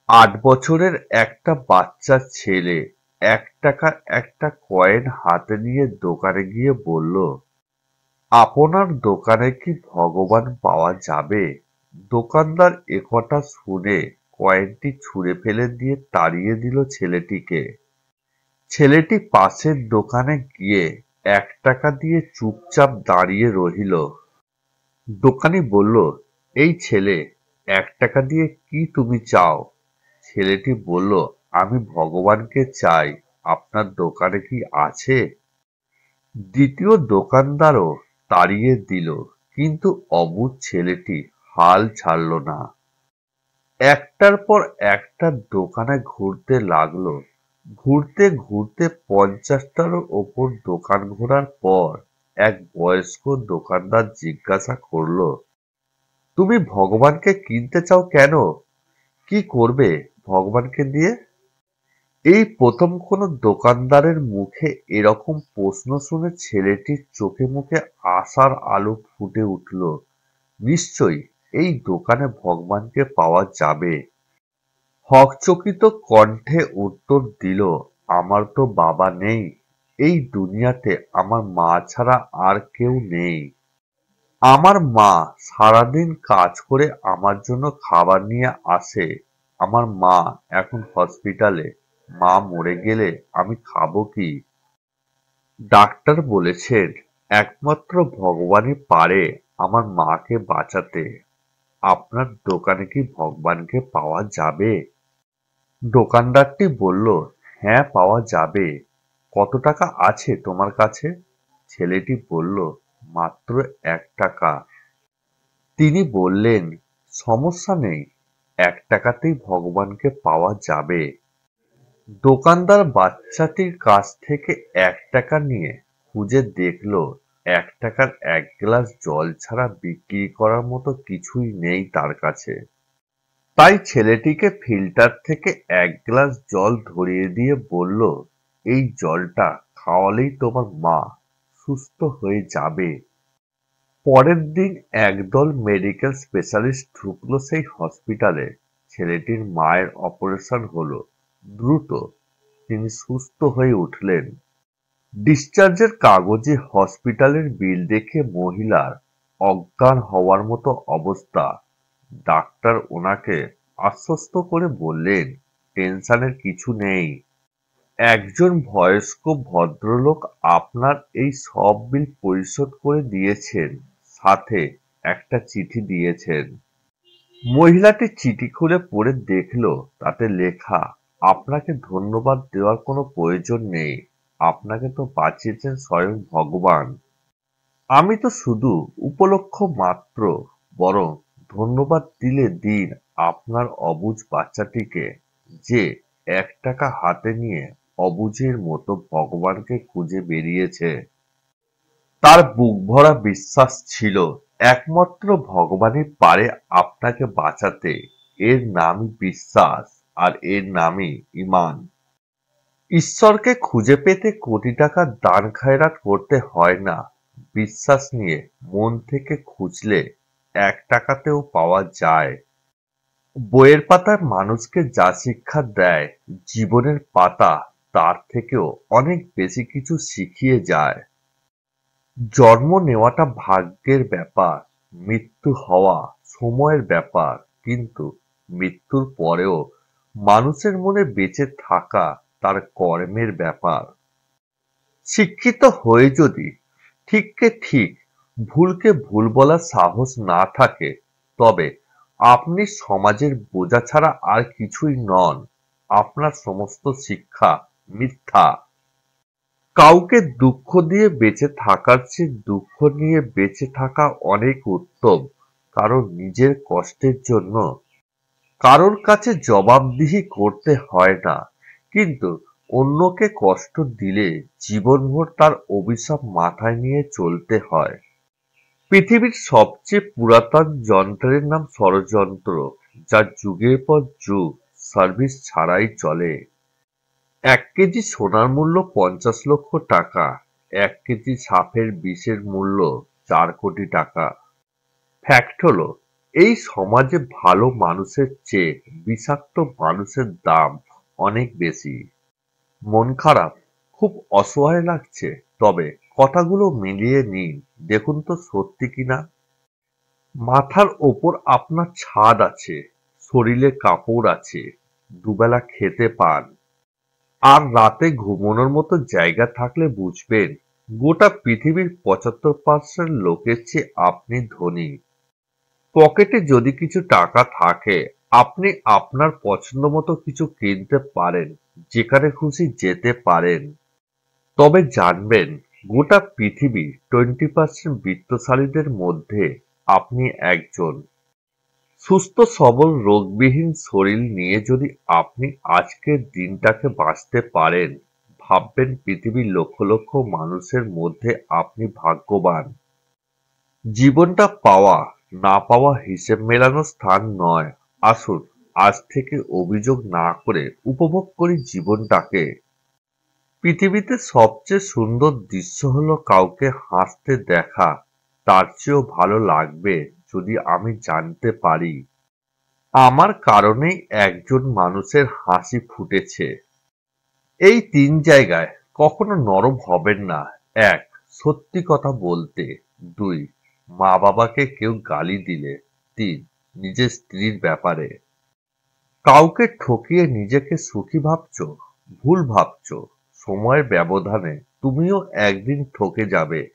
৮ বছরের একটা বাচ্চা ছেলে ১ টাকার একটা কয়েন হাতে নিয়ে দোকানে গিয়ে বলল, আপনার দোকানে কি ভগবান পাওয়া যাবে? দোকানদার একথা শুনে কয়েনটি ছুঁড়ে ফেলে দিয়ে তাড়িয়ে দিল ছেলেটিকে। ছেলেটি পাশের দোকানে গিয়ে ১ টাকা দিয়ে চুপচাপ দাঁড়িয়ে রইল। দোকানি বলল, এই ছেলে, ১ টাকা দিয়ে কি তুমি চাও? ছেলেটি বলল, আমি ভগবানকে চাই, আপনার দোকানে কি আছে? দ্বিতীয় দোকানদারও তাড়িয়ে দিল, কিন্তু অবুঝ ছেলেটি হাল ছাড়ল না। একটার পর একটা দোকানে ঘুরতে লাগলো। ঘুরতে ঘুরতে ৫০টারও ওপর দোকান ঘোরার পর এক বয়স্ক দোকানদার জিজ্ঞাসা করলো, তুমি ভগবানকে কিনতে চাও কেন? কি করবে ভগবানকে দিয়ে? এই প্রথম কোনো দোকানদারের মুখে এরকম প্রশ্ন শুনে ছেলেটির চোখে মুখে আশার আলো ফুটে উঠল। নিশ্চয়ই এই দোকানে ভগবানকে পাওয়া যাবে। হকচকিত কণ্ঠে উত্তর দিল, আমার তো বাবা নেই, এই দুনিয়াতে আমার মা ছাড়া আর কেউ নেই। আমার মা সারাদিন কাজ করে আমার জন্য খাবার নিয়ে আসে। আমার মা এখন হসপিটালে। মা মরে গেলে আমি খাবো কি? ডাক্তার বলেছেন একমাত্র ভগবানই পারে আমার মাকে বাঁচাতে। আপনার দোকানে কি ভগবানকে পাওয়া যাবে? দোকানদারটি বলল, হ্যাঁ, পাওয়া যাবে। কত টাকা আছে তোমার কাছে? ছেলেটি বলল, মাত্র ১ টাকা। তিনি বললেন, সমস্যা নেই, ১ টাকাতেই ভগবানকে পাওয়া যাবে। দোকানদার বাচ্চাটির কাছ থেকে ১ টাকা নিয়ে খুঁজে দেখল ১ টাকার ১ গ্লাস জল ছাড়া বিক্রি করার মতো কিছুই নেই তার কাছে। তাই ছেলেটিকে ফিল্টার থেকে ১ গ্লাস জল ধরিয়ে দিয়ে বলল, এই জলটা খাওয়ালেই তোমার মা সুস্থ হয়ে যাবে। পরের দিন একদল মেডিকেল স্পেশালিস্ট ঢুকলো সেই হসপিটালে। ছেলেটির মায়ের অপারেশন হলো। দ্রুত তিনি সুস্থ হয়ে উঠলেন। ডিসচার্জের কাগজে হসপিটালের বিল দেখে মহিলার অজ্ঞান হওয়ার মতো অবস্থা। ডাক্তার ওনাকে আশ্বস্ত করে বললেন, টেনশনের কিছু নেই। একজন বয়স্ক ভদ্রলোক আপনার এই সব বিল পরিশোধ করে দিয়েছেন, সাথে একটা চিঠি দিয়েছেন। মহিলাটি চিঠি খুলে পড়ে দেখল, তাতে লেখা, আপনাকে ধন্যবাদ দেওয়ার কোনো প্রয়োজন নেই, আপনাকে তো বাঁচিয়েছেন স্বয়ং ভগবান। আমি তো শুধু উপলক্ষ মাত্র, বরং ধন্যবাদ দিলে দিন আপনার অবুঝ বাচ্চাটিকে, যে ১ টাকা হাতে নিয়ে অবুঝের মতো ভগবানকে খুঁজে বেরিয়েছে। তার বুক ভরা বিশ্বাস ছিল একমাত্র ভগবানই পারে আপনাকে বাঁচাতে। এর নামই বিশ্বাস, আর এর নামই ঈমান। ঈশ্বরকে খুঁজে পেতে কোটি টাকা দান খয়রাত করতে হয় না। বিশ্বাস নিয়ে মন থেকে খুঁজলে ১ টাকাতেও পাওয়া যায়। বইয়ের পাতায় মানুষকে যা শিক্ষা দেয়, জীবনের পাতা তার থেকেও অনেক বেশি কিছু শিখিয়ে যায়। জন্ম নেওয়াটা ভাগ্যের ব্যাপার, মৃত্যু হওয়া সময়ের ব্যাপার, কিন্তু মৃত্যুর পরেও মানুষের মনে বেঁচে থাকা তার কর্মের ব্যাপার। শিক্ষিত হয়ে যদি ঠিককে ঠিক, ভুলকে ভুল বলার সাহস না থাকে, তবে আপনি সমাজের বোঝা ছাড়া আর কিছুই নন। আপনার সমস্ত শিক্ষা মিথ্যা। কাউকে দুঃখ দিয়ে বেঁচে থাকার চেয়ে দুঃখ নিয়ে বেঁচে থাকা অনেক উত্তম। কারণ নিজের কষ্টের জন্য কারোর কাছে জবাবদিহি করতে হয় না, কিন্তু অন্যকে কষ্ট দিলে জীবনভর তার অভিশাপ মাথায় নিয়ে চলতে হয়। পৃথিবীর সবচেয়ে পুরাতন যন্ত্রের নাম ষড়যন্ত্র, যা যুগের পর যুগ সার্ভিস ছাড়াই চলে। ১ কেজি সোনার মূল্য ৫০ লক্ষ টাকা, ১ কেজি সাপের বিষের মূল্য ৪ কোটি টাকা। ফ্যাক্ট হলো, এই সমাজে ভালো মানুষের চেয়ে বিষাক্ত মানুষের দাম অনেক বেশি। মন খারাপ, খুব অসহায় লাগছে, তবে কথাগুলো মিলিয়ে নিন, দেখুন তো সত্যি কিনা। মাথার ওপর আপনার ছাদ আছে, শরীরে কাপড় আছে, দুবেলা খেতে পান, আর রাতে ঘুমানোর মতো জায়গা থাকলে বুঝবেন গোটা পৃথিবীর ৭৫% লোকের চেয়ে আপনি ধনী। পকেটে যদি কিছু টাকা থাকে, আপনি আপনার পছন্দ মতো কিছু কিনতে পারেন, যেখানে খুশি যেতে পারেন। তবে জানবেন, গোটা পৃথিবী 20% বিত্তশালীদের মধ্যে আপনি একজন। সুস্থ সবল রোগবিহীন শরীর নিয়ে যদি আপনি আজকের দিনটাকে বাঁচতে পারেন, ভাববেন পৃথিবীর লক্ষ লক্ষ মানুষের মধ্যে আপনি ভাগ্যবান। জীবনটা পাওয়া না পাওয়া হিসেব মেলানোর স্থান নয়। আসুন আজ থেকে অভিযোগ না করে উপভোগ করি জীবনটাকে। পৃথিবীতে সবচেয়ে সুন্দর দৃশ্য হলো কাউকে হাসতে দেখা। তার চেয়েও ভালো লাগবে যদি আমি জানতে পারি আমার কারণেই একজন মানুষের হাসি ফুটেছে। এই ৩ জায়গায় কখনো নরম হবেন না। ১. সত্যি কথা বলতে। ২. মা-বাবাকে কেউ গালি দিলে। ৩. নিজের স্ত্রীর ব্যাপারে। কাউকে ঠকিয়ে নিজেকে সুখী ভাবছো? ভুল ভাবছো। সময়ের ব্যবধানে তুমিও একদিন ঠকে যাবে।